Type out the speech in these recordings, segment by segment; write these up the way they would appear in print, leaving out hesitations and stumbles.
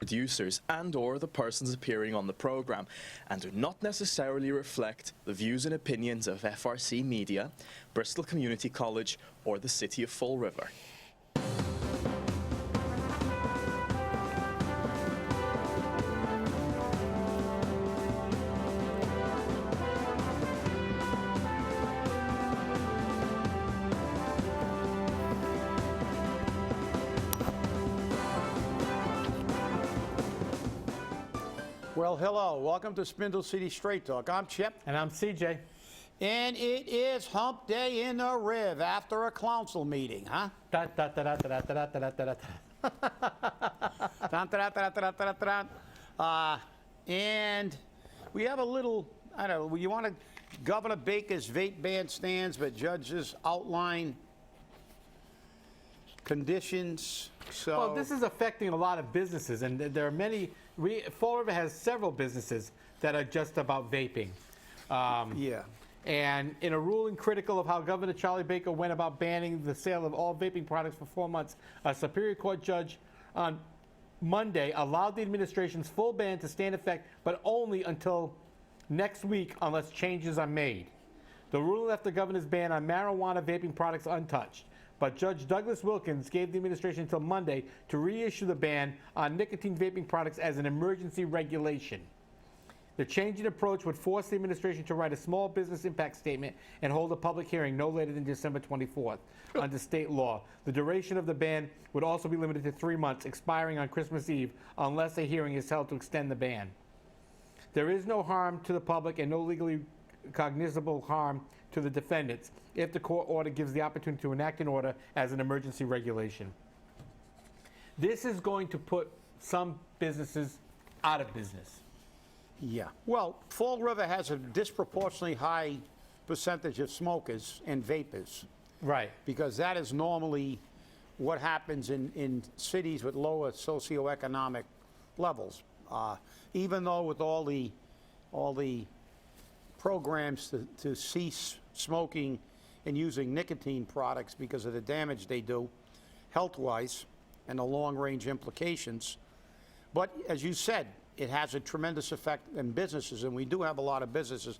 producers and/or the persons appearing on the program, and do not necessarily reflect the views and opinions of FRC Media, Bristol Community College, or the City of Fall River. Well, hello. Welcome to Spindle City Straight Talk. I'm Chip. And I'm CJ. And it is hump day in the Riv after a council meeting, huh? And we have a little, I don't know, you want to, Governor Baker's vape ban stands, but judges outline conditions. So Well, this is affecting a lot of businesses, and there are many. Fall River has several businesses that are just about vaping. yeah. And in a ruling critical of how Governor Charlie Baker went about banning the sale of all vaping products for 4 months, a Superior Court judge on Monday allowed the administration's full ban to stay in effect, but only until next week unless changes are made. The ruling left the governor's ban on marijuana vaping products untouched, but Judge Douglas Wilkins gave the administration until Monday to reissue the ban on nicotine vaping products as an emergency regulation. The change in approach would force the administration to write a small business impact statement and hold a public hearing no later than December 24th under state law. The duration of the ban would also be limited to 3 months, expiring on Christmas Eve, unless a hearing is held to extend the ban. There is no harm to the public and no legally cognizable harm to the defendants if the court order gives the opportunity to enact an order as an emergency regulation. This is going to put some businesses out of business. Yeah. Well, Fall River has a disproportionately high percentage of smokers and vapors. Right. Because that is normally what happens in cities with lower socioeconomic levels. Even though with all the programs to cease smoking and using nicotine products because of the damage they do health-wise and the long-range implications. But as you said, it has a tremendous effect in businesses, and we do have a lot of businesses.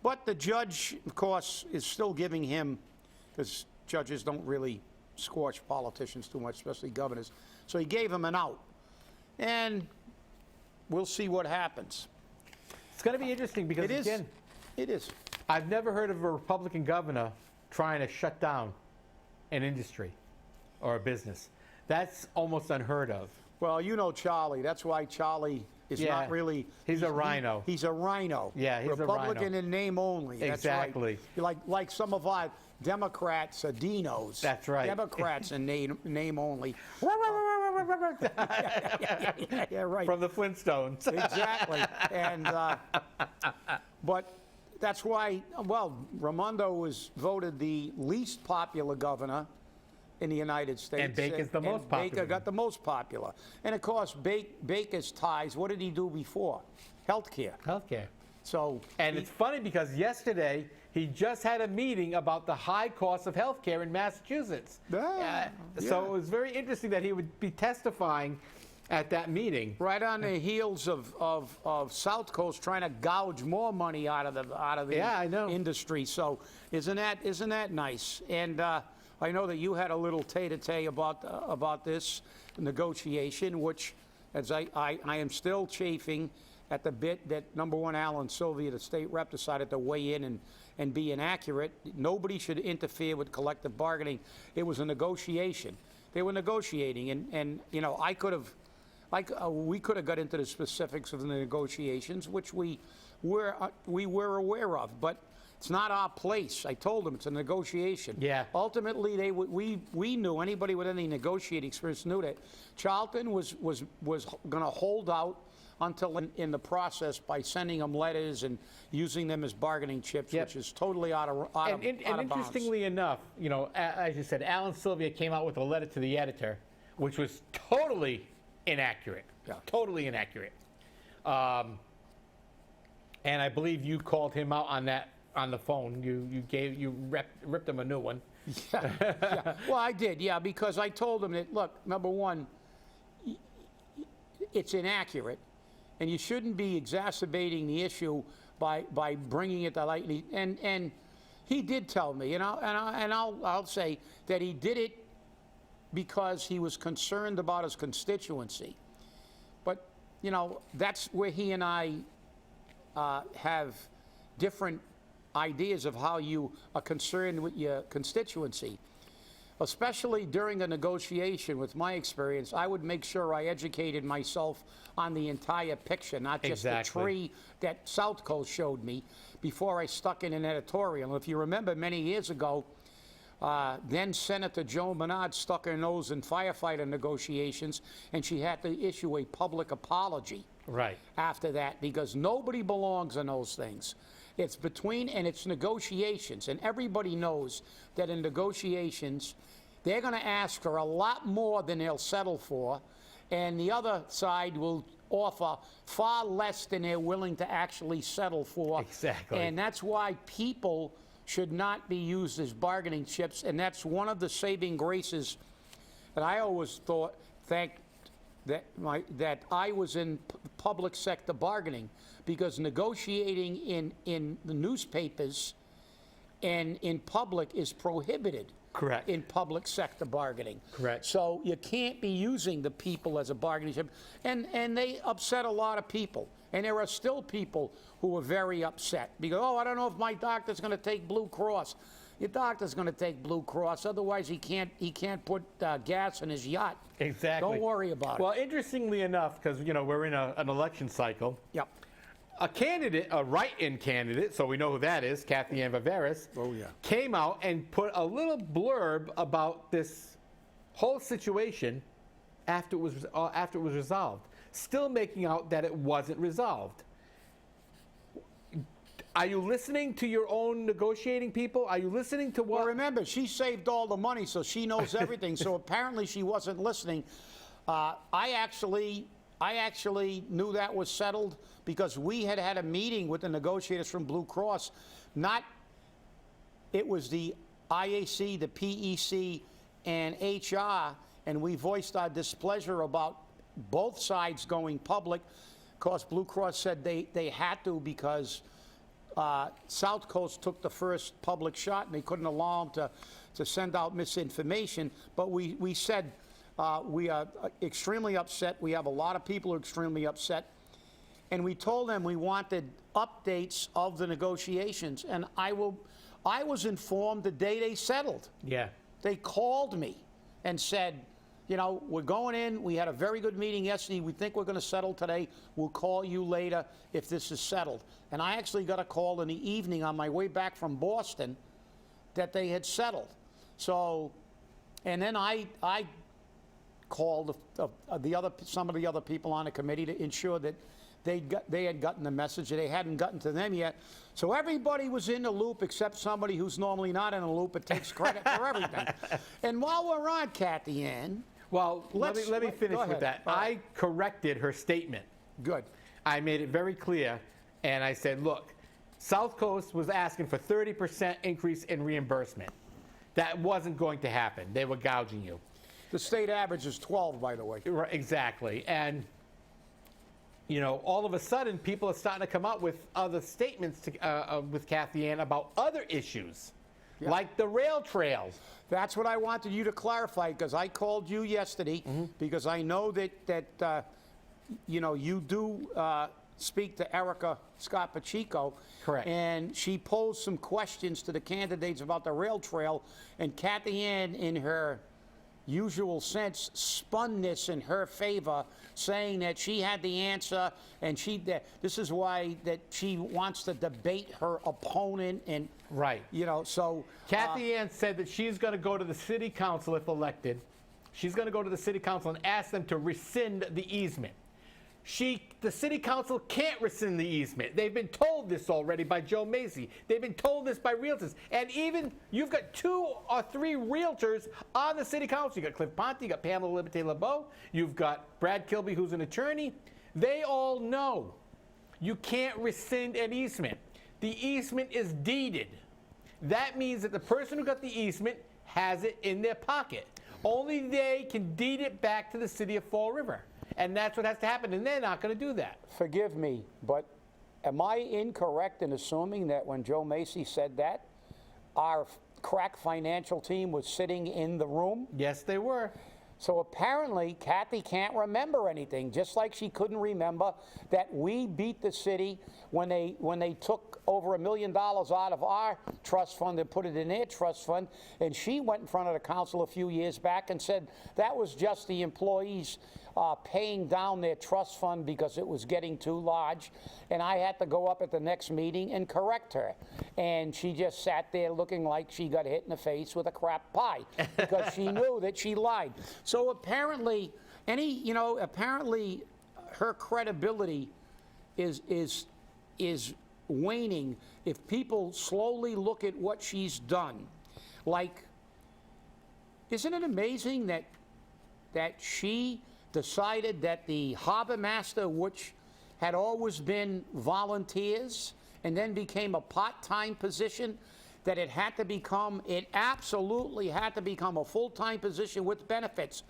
But the judge, of course, is still giving him, because judges don't really squash politicians too much, especially governors, so he gave him an out. And we'll see what happens. It's going to be interesting because, again, it is. I've never heard of a Republican governor trying to shut down an industry or a business. That's almost unheard of. Well, you know Charlie. That's why Charlie is not really... He's a rhino. He's a rhino. Yeah, he's Republican a rhino. in name only. Exactly. That's right. Like some of our Democrats are Dinos. That's right. Democrats in name only. Yeah, right. From the Flintstones. Exactly. And but that's why, well, Raimondo was voted the least popular governor in the United States. And Baker's the most popular. Baker got the most popular. And of course, Baker's ties, what did he do before? Healthcare. Healthcare. So, and it's funny because yesterday he just had a meeting about the high cost of healthcare in Massachusetts. So it was very interesting that he would be testifying at that meeting. Right on the heels of South Coast trying to gouge more money out of the industry. So isn't that nice? And I know that you had a little tete-a-tete about this negotiation, which, as I am still chafing at the bit that, number one, Alan Sylvia, the state rep, decided to weigh in and be inaccurate. Nobody should interfere with collective bargaining. It was a negotiation. They were negotiating, and you know, we could have got into the specifics of the negotiations, which we were aware of, but it's not our place. I told them it's a negotiation. Yeah. Ultimately, we knew, anybody with any negotiating experience knew that Charlton was going to hold out until in the process by sending them letters and using them as bargaining chips, which is totally out of bounds. And interestingly enough, you know, as you said, Alan Sylvia came out with a letter to the editor, which was totally inaccurate. Yeah. Totally inaccurate. And I believe you called him out on that on the phone. You ripped him a new one. Yeah. Well, I did, because I told him that, look, number one, it's inaccurate, and you shouldn't be exacerbating the issue by bringing it to light. And he did tell me, and I'll say that he did it because he was concerned about his constituency. But, you know, that's where he and I have different ideas of how you are concerned with your constituency. Especially during a negotiation, with my experience, I would make sure I educated myself on the entire picture, not just the tree that South Coast showed me before I stuck in an editorial. If you remember many years ago, then Senator Joe Menard stuck her nose in firefighter negotiations, and she had to issue a public apology after that, because nobody belongs in those things. It's between, and it's negotiations, and everybody knows that in negotiations, they're going to ask for a lot more than they'll settle for, and the other side will offer far less than they're willing to actually settle for. Exactly. And that's why people should not be used as bargaining chips, and that's one of the saving graces that I always thought, that I was in public sector bargaining, because negotiating in the newspapers and in public is prohibited. Correct. In public sector bargaining. Correct. So you can't be using the people as a bargaining chip, and they upset a lot of people. And there are still people who are very upset because, oh, I don't know if my doctor's going to take Blue Cross. Your doctor's going to take Blue Cross, otherwise he can't put gas in his yacht. Exactly. Don't worry about Well, it. interestingly enough, because we're in an election cycle. Yep. A candidate, a write-in candidate, so we know who that is, Kathy Ann Viveris, came out and put a little blurb about this whole situation after it was resolved, still making out that it wasn't resolved. Are you listening to your own negotiating people? Are you listening to what? Well, remember, she saved all the money, so she knows everything. So apparently she wasn't listening. I actually knew that was settled because we had a meeting with the negotiators from Blue Cross. It was the IAC, the PEC, and HR, and we voiced our displeasure about both sides going public. Of course, Blue Cross said they had to because South Coast took the first public shot, and they couldn't allow them to send out misinformation. But we said we are extremely upset. We have a lot of people who are extremely upset. And we told them we wanted updates of the negotiations. And I was informed the day they settled. Yeah. They called me and said, we're going in. We had a very good meeting yesterday. We think we're going to settle today. We'll call you later if this is settled. And I actually got a call in the evening on my way back from Boston that they had settled. So, and then I called some of the other people on the committee to ensure that they had gotten the message, that they hadn't gotten to them yet. So everybody was in the loop except somebody who's normally not in the loop but takes credit for everything. And while we're on Kathy Ann, well, let me finish with that. I corrected her statement. Good. I made it very clear, and I said, look, South Coast was asking for 30% increase in reimbursement. That wasn't going to happen. They were gouging you. The state average is 12, by the way. Right, exactly. And all of a sudden, people are starting to come out with other statements with Kathy Ann about other issues, like the rail trails. That's what I wanted you to clarify, because I called you yesterday, because I know that you do speak to Erica Scott Pacheco. Correct. And she posed some questions to the candidates about the rail trail, and Kathy Ann, in her usual sense, spun this in her favor, saying that she had the answer, and this is why that she wants to debate her opponent, and so Kathy Ann said that she's going to go to the city council if elected. She's going to go to the city council and ask them to rescind the easement. The city council can't rescind the easement. They've been told this already by Joe Macy. They've been told this by realtors. And even you've got 2 or 3 realtors on the city council. You've got Cliff Ponte, you've got Pamela Liberté-LeBeau, you've got Brad Kilby, who's an attorney. They all know you can't rescind an easement. The easement is deeded. That means that the person who got the easement has it in their pocket. Only they can deed it back to the city of Fall River. And that's what has to happen, and they're not going to do that. Forgive me, but am I incorrect in assuming that when Joe Macy said that, our crack financial team was sitting in the room? Yes, they were. So apparently, Kathy can't remember anything, just like she couldn't remember that we beat the city when they took over $1 million out of our trust fund and put it in their trust fund. And she went in front of the council a few years back and said that was just the employees paying down their trust fund because it was getting too large. And I had to go up at the next meeting and correct her. And she just sat there looking like she got hit in the face with a crap pie because she knew that she lied. So apparently, apparently her credibility is waning if people slowly look at what she's done. Like, isn't it amazing that she decided that the harbor master, which had always been volunteers and then became a part-time position, that it absolutely had to become a full-time position with benefits.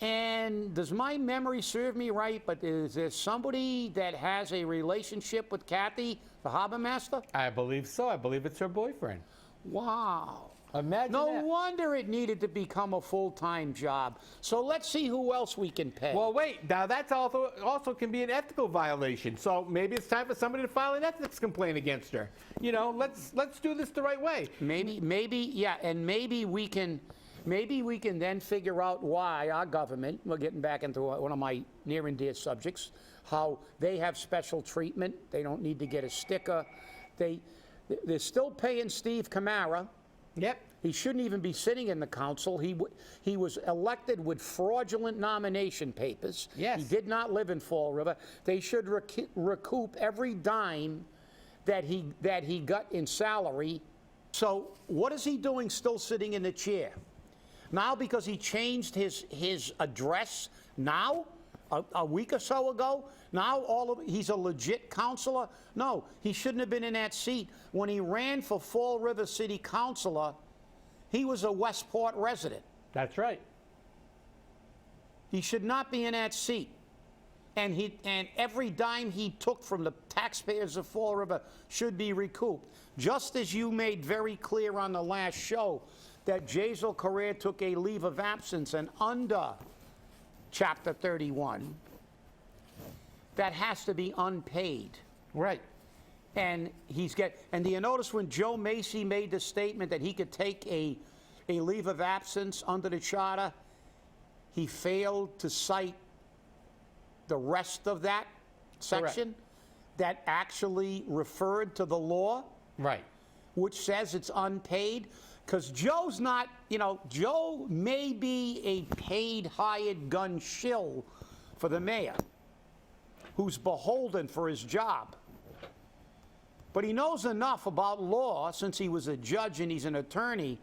And does my memory serve me right, but is there somebody that has a relationship with Kathy, the harbor master? I believe so. I believe it's her boyfriend. Wow. Imagine No that. wonder it needed to become a full-time job. So let's see who else we can pay. Well, wait. Now, that's also can be an ethical violation. So maybe it's time for somebody to file an ethics complaint against her. You know, let's do this the right way. Maybe, yeah, and maybe we can then figure out why our government, we're getting back into one of my near and dear subjects, how they have special treatment. They don't need to get a sticker. They're still paying Steve Camara. Yep. He shouldn't even be sitting in the council. He was elected with fraudulent nomination papers. Yes. He did not live in Fall River. They should recoup every dime that he got in salary. So what is he doing still sitting in the chair? Now because he changed his address now, a week or so ago, now he's a legit councilor? No, he shouldn't have been in that seat. When he ran for Fall River City Councilor, he was a Westport resident. That's right. He should not be in that seat. And every dime he took from the taxpayers of Fall River should be recouped. Just as you made very clear on the last show that Jazel Correa took a leave of absence and under Chapter 31, that has to be unpaid. Right. And do you notice when Joe Macy made the statement that he could take a leave of absence under the charter, he failed to cite the rest of that section that actually referred to the law? Right. Which says it's unpaid. Because Joe's not, Joe may be a paid hired gun shill for the mayor who's beholden for his job. But he knows enough about law, since he was a judge and he's an attorney,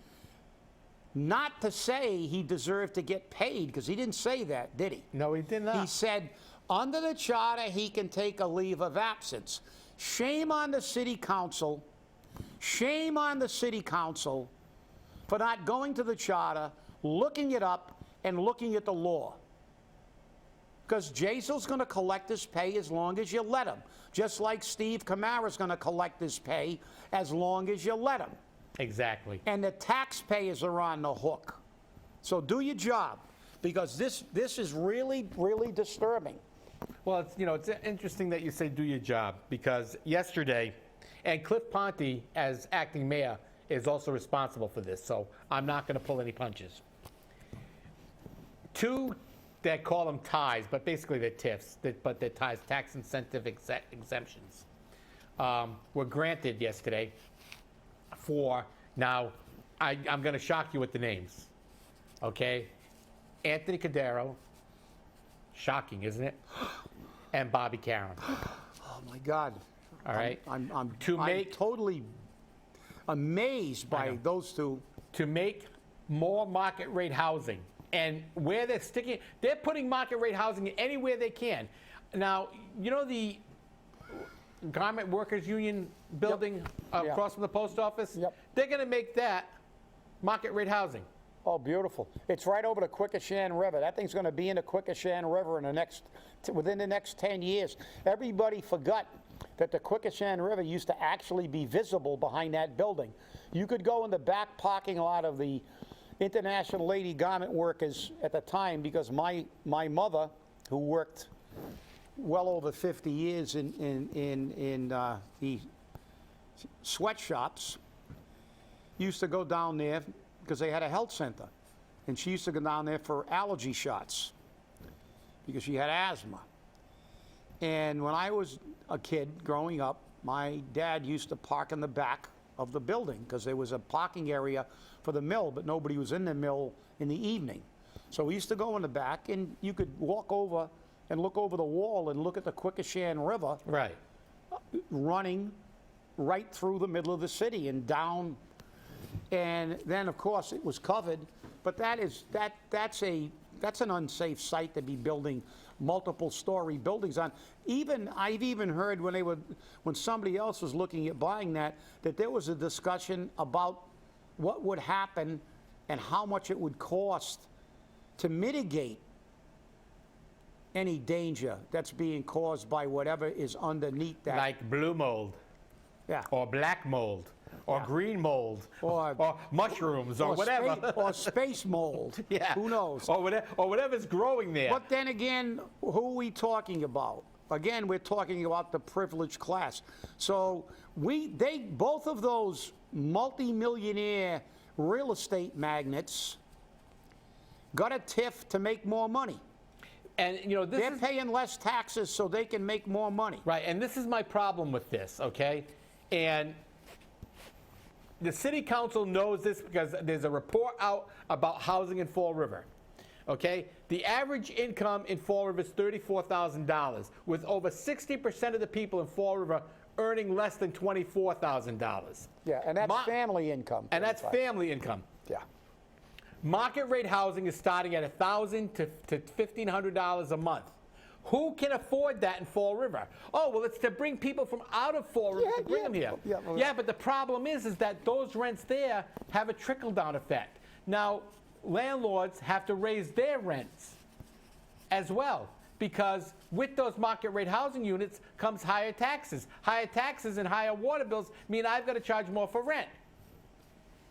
not to say he deserved to get paid, because he didn't say that, did he? No, he did not. He said, under the charter, he can take a leave of absence. Shame on the city council. Shame on the city council for not going to the charter, looking it up, and looking at the law. Because Jazel's going to collect his pay as long as you let him, just like Steve Camara's going to collect his pay as long as you let him. Exactly. And the taxpayers are on the hook. So do your job, because this is really, really disturbing. Well, it's interesting that you say do your job, because yesterday, and Cliff Ponte, as acting mayor, is also responsible for this, so I'm not going to pull any punches. Two that call them ties, but basically they're TIFs, but they're ties, tax incentive exemptions, were granted yesterday for, now, I'm going to shock you with the names, okay? Anthony Cordero, shocking, isn't it? And Bobby Karen. Oh, my God. All right? I'm totally amazed by those two. To make more market rate housing. And where they're putting market rate housing anywhere they can. Now, the Garment Workers Union building across from the post office? Yep. They're going to make that market rate housing. Oh, beautiful. It's right over the Quequechan River. That thing's going to be in the Quequechan River within the next 10 years. Everybody forgot that the Quequechan River used to actually be visible behind that building. You could go in the back parking lot of the International Lady Garment Workers at the time, because my mother, who worked well over 50 years in the sweatshops, used to go down there because they had a health center. And she used to go down there for allergy shots because she had asthma. And when I was a kid growing up, my dad used to park in the back of the building because there was a parking area for the mill, but nobody was in the mill in the evening. So we used to go in the back, and you could walk over and look over the wall and look at the Quequechan River running right through the middle of the city and down. And then, of course, it was covered. But that's an unsafe site to be building multiple-story buildings on. I've even heard when somebody else was looking at buying that there was a discussion about what would happen and how much it would cost to mitigate any danger that's being caused by whatever is underneath that. Like blue mold. Yeah. Or black mold. Or green mold. Or mushrooms or whatever. Or space mold. Yeah. Who knows? Or whatever's growing there. But then again, who are we talking about? Again, we're talking about the privileged class. So both of those multi-millionaire real estate magnates got a TIF to make more money. And they're paying less taxes so they can make more money. Right, and this is my problem with this, okay? And the city council knows this because there's a report out about housing in Fall River, okay? The average income in Fall River is $34,000, with over 60% of the people in Fall River earning less than $24,000. Yeah, and that's family income. And that's family income. Yeah. Market rate housing is starting at $1,000 to $1,500 a month. Who can afford that in Fall River? Oh, well, it's to bring people from out of Fall River to bring them here. Yeah, but the problem is that those rents there have a trickle-down effect. Now, landlords have to raise their rents as well, because with those market rate housing units comes higher taxes. Higher taxes and higher water bills mean I've got to charge more for rent.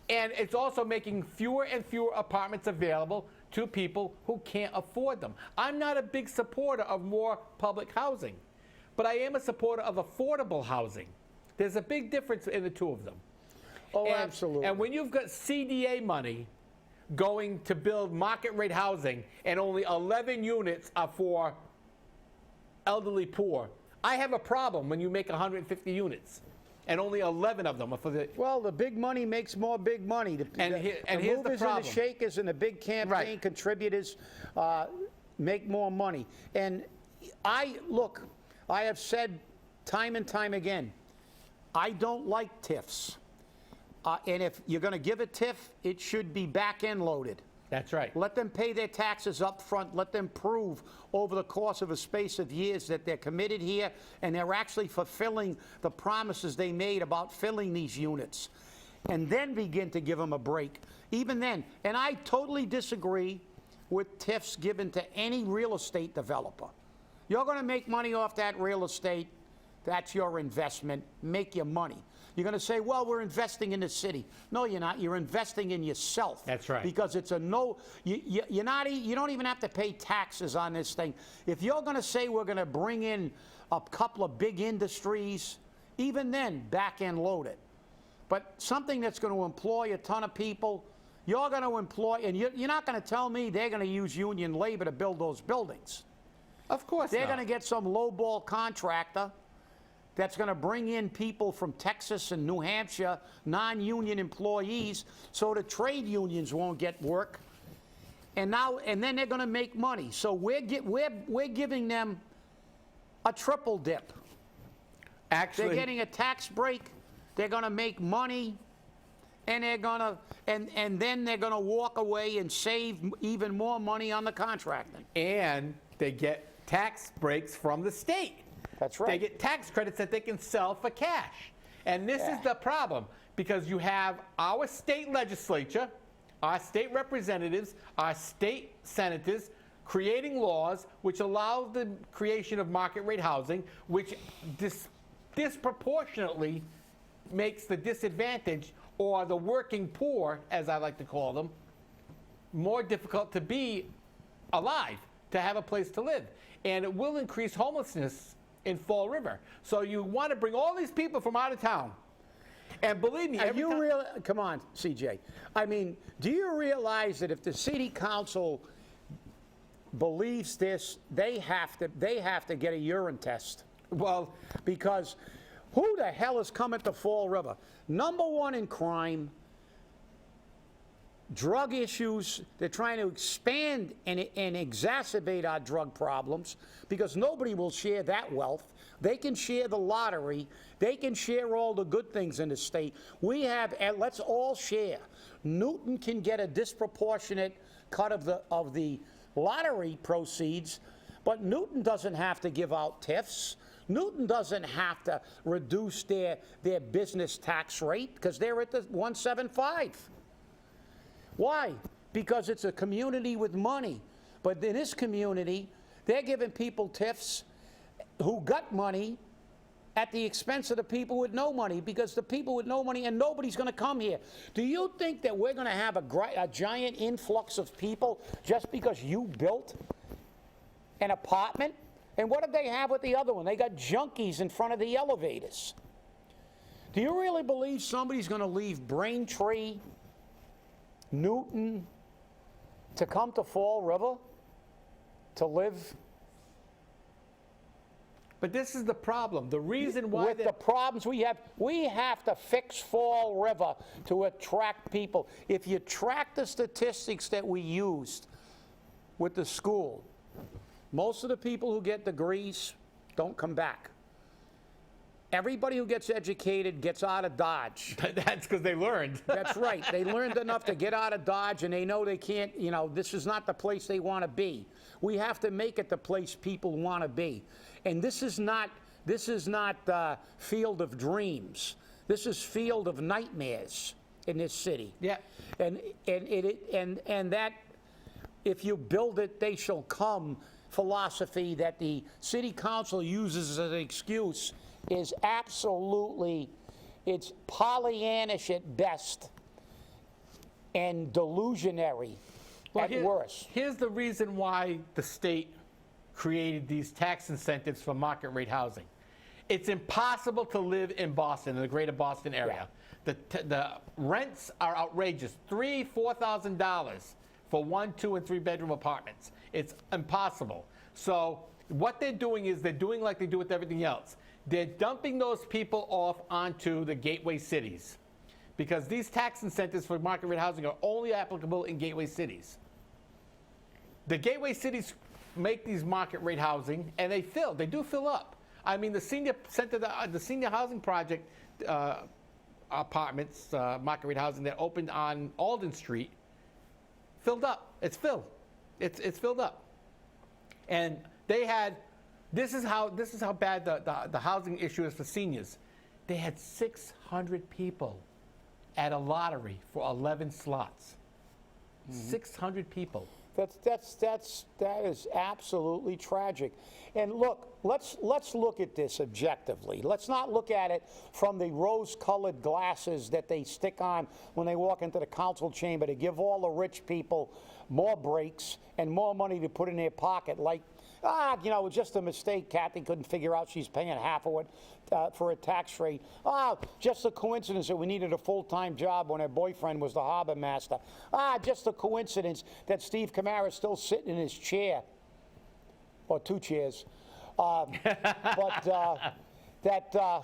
And it's also making fewer and fewer apartments available to people who can't afford them. I'm not a big supporter of more public housing, but I am a supporter of affordable housing. There's a big difference in the two of them. Oh, absolutely. And when you've got CDA money going to build market rate housing and only 11 units are for elderly poor, I have a problem when you make 150 units. And only 11 of them are for the... Well, the big money makes more big money. The here's the movers problem. and the shakers and the big campaign contributors make more money. And I have said time and time again, I don't like TIFs. And if you're going to give a TIF, it should be back-end loaded. That's right. Let them pay their taxes up front. Let them prove over the course of a space of years that they're committed here and they're actually fulfilling the promises they made about filling these units. And then begin to give them a break. Even then. And I totally disagree with TIFs given to any real estate developer. You're going to make money off that real estate. That's your investment. Make your money. You're going to say, well, we're investing in the city. No, you're not. You're investing in yourself. That's right. Because it's a no, you don't even have to pay taxes on this thing. If you're going to say we're going to bring in a couple of big industries, even then, back-end load it. But something that's going to employ a ton of people, you're going to employ, and you're not going to tell me they're going to use union labor to build those buildings. Of course They're going to get some lowball contractor that's going to bring in people from Texas and New Hampshire, non-union employees, so the trade unions won't get work. And then they're going to make money. So we're giving them a triple dip. Actually, they're getting a tax break. They're going to make money, and they're going to and then they're going to walk away and save even more money on the contracting. And they get tax breaks from the state. That's right. They get tax credits that they can sell for cash. And this is the problem, because you have our state legislature our state representatives, our state senators, creating laws which allow the creation of market rate housing, which disproportionately makes the disadvantaged, or the working poor, as I like to call them, more difficult to be alive, to have a place to live. And it will increase homelessness in Fall River. So you want to bring all these people from out of town. And believe me, come on, CJ. I mean, do you realize that if the city council believes this, they have to get a urine test? Well, because who the hell is coming to Fall River? Number one in crime, drug issues. They're trying to expand and exacerbate our drug problems because nobody will share that wealth. They can share the lottery. They can share all the good things in the state. We have, and let's all share. Newton can get a disproportionate cut of the lottery proceeds, but Newton doesn't have to give out TIFs. Newton doesn't have to reduce their business tax rate because they're at the 175. Why? Because it's a community with money. But in this community, they're giving people TIFs who got money at the expense of the people with no money, because the people with no money, and nobody's going to come here. Do you think that we're going to have a giant influx of people just because you built an apartment? And what did they have with the other one? They got junkies in front of the elevators. Do you really believe somebody's going to leave Braintree, Newton, to come to Fall River to live? But this is the problem. The reason why with the problems we have to fix Fall River to attract people. If you track the statistics that we used with the school, most of the people who get degrees don't come back. Everybody who gets educated gets out of Dodge. That's because they learned. That's right. They learned enough to get out of Dodge, and they know they can't, this is not the place they want to be. We have to make it the place people want to be. And this is not Field of Dreams. This is Field of Nightmares in this city. Yeah. And that if you build it, they shall come philosophy that the city council uses as an excuse is absolutely, it's Pollyannish at best and delusionary at worst. Here's the reason why the state created these tax incentives for market rate housing. It's impossible to live in Boston, in the greater Boston area. Yeah. The rents are outrageous, $3,000, $4,000 for 1, 2, and 3 bedroom apartments. It's impossible. So what they're doing is they're doing like they do with everything else. They're dumping those people off onto the gateway cities, because these tax incentives for market rate housing are only applicable in gateway cities. The gateway cities make these market rate housing, and they do fill up. I mean, the senior center, the senior housing project apartments, market rate housing that opened on Alden Street, filled up. It's filled. It's filled up. And they had, this is how bad the housing issue is for seniors. They had 600 people at a lottery for 11 slots. 600 people. That is absolutely tragic. And look, let's look at this objectively. Let's not look at it from the rose-colored glasses that they stick on when they walk into the council chamber to give all the rich people more breaks and more money to put in their pocket. Like, it was just a mistake. Kathy couldn't figure out she's paying half of it for a tax rate. Just a coincidence that we needed a full-time job when her boyfriend was the harbor master. Just a coincidence that Steve Camara's still sitting in his chair, or 2 chairs. That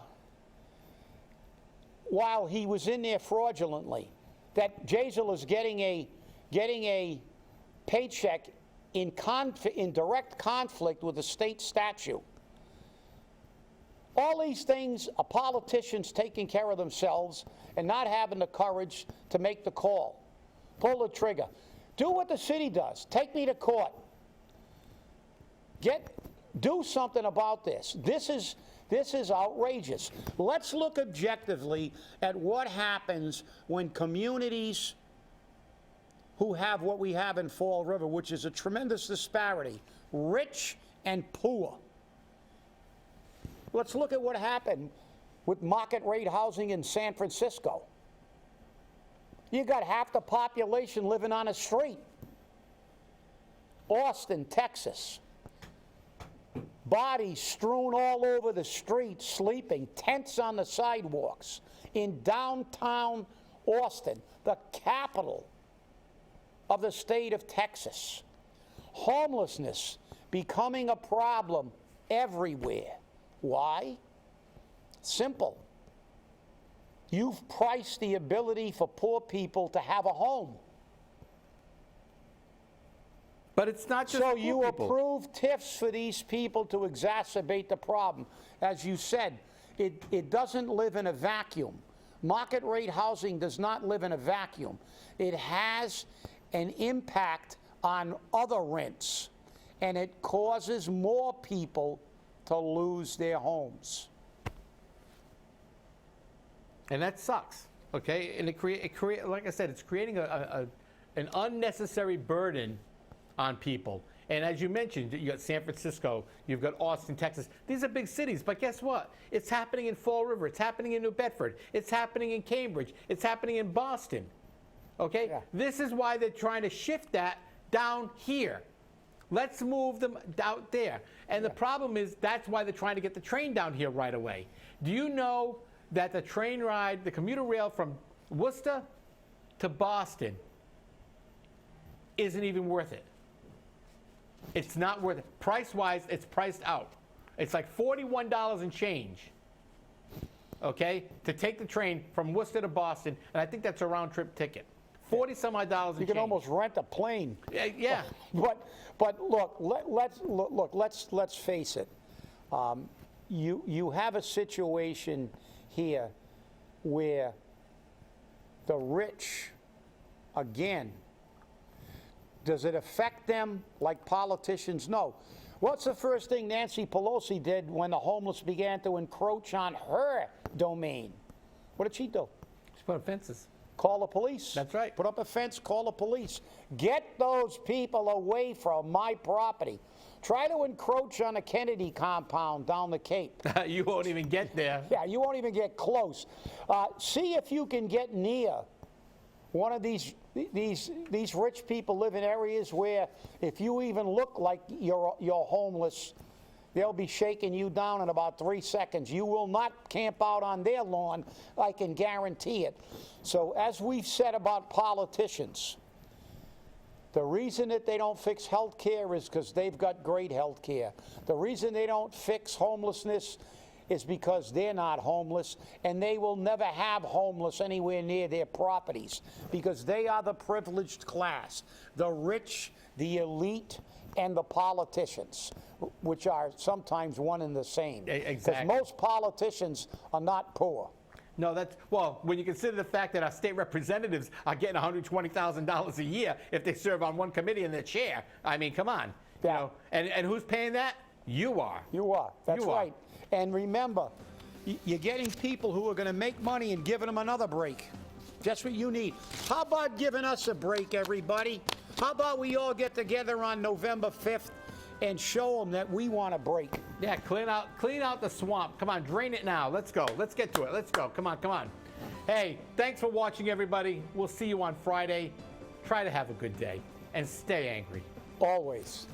while he was in there fraudulently, that Jazel is getting a paycheck in direct conflict with the state statute. All these things are politicians taking care of themselves and not having the courage to make the call. Pull the trigger. Do what the city does. Take me to court. Do something about this. This is outrageous. Let's look objectively at what happens when communities who have what we have in Fall River, which is a tremendous disparity, rich and poor. Let's look at what happened with market rate housing in San Francisco. You got half the population living on a street. Austin, Texas. Bodies strewn all over the streets, sleeping, tents on the sidewalks. In downtown Austin, the capital of the state of Texas. Homelessness becoming a problem everywhere. Why? Simple. You've priced the ability for poor people to have a home. But it's not just So poor you people. approve TIFs for these people to exacerbate the problem. As you said, it doesn't live in a vacuum. Market rate housing does not live in a vacuum. It has an impact on other rents, and it causes more people to lose their homes. And that sucks, okay? And like I said, it's creating an unnecessary burden on people. And as you mentioned, you got San Francisco, you've got Austin, Texas. These are big cities, but guess what? It's happening in Fall River, it's happening in New Bedford, it's happening in Cambridge, it's happening in Boston, okay? Yeah. This is why they're trying to shift that down here. Let's move them out there. And the problem is that's why they're trying to get the train down here right away. Do you know that the train ride, the commuter rail from Worcester to Boston isn't even worth it? It's not worth it. Price-wise, it's priced out. It's like $41 and change, okay, to take the train from Worcester to Boston, and I think that's a round-trip ticket. 40-some-odd dollars and You change. can almost rent a plane. Yeah. But look, let's face it. You have a situation here where the rich, again, does it affect them like politicians? No. What's the first thing Nancy Pelosi did when the homeless began to encroach on her domain? What did she do? She put up fences. Call the police. That's right. Put up a fence, call the police. Get those people away from my property. Try to encroach on the Kennedy compound down the Cape. You won't even get there. Yeah, you won't even get close. See if you can get near one of these rich people live in areas where if you even look like you're homeless, they'll be shaking you down in about 3 seconds. You will not camp out on their lawn, I can guarantee it. So as we've said about politicians, the reason that they don't fix health care is because they've got great health care. The reason they don't fix homelessness is because they're not homeless, and they will never have homeless anywhere near their properties because they are the privileged class, the rich, the elite, and the politicians, which are sometimes one and the same. Exactly. Because most politicians are not poor. No, well, when you consider the fact that our state representatives are getting $120,000 a year if they serve on one committee in their chair, I mean, come on. Yeah. You know, and who's paying that? You are. You are. That's You are. right. And remember, you're getting people who are going to make money and giving them another break. Just what you need. How about giving us a break, everybody? How about we all get together on November 5th and show them that we want a break? Yeah, clean out the swamp. Come on, drain it now. Let's go. Let's get to it. Let's go. Come on, come on. Hey, thanks for watching, everybody. We'll see you on Friday. Try to have a good day and stay angry. Always.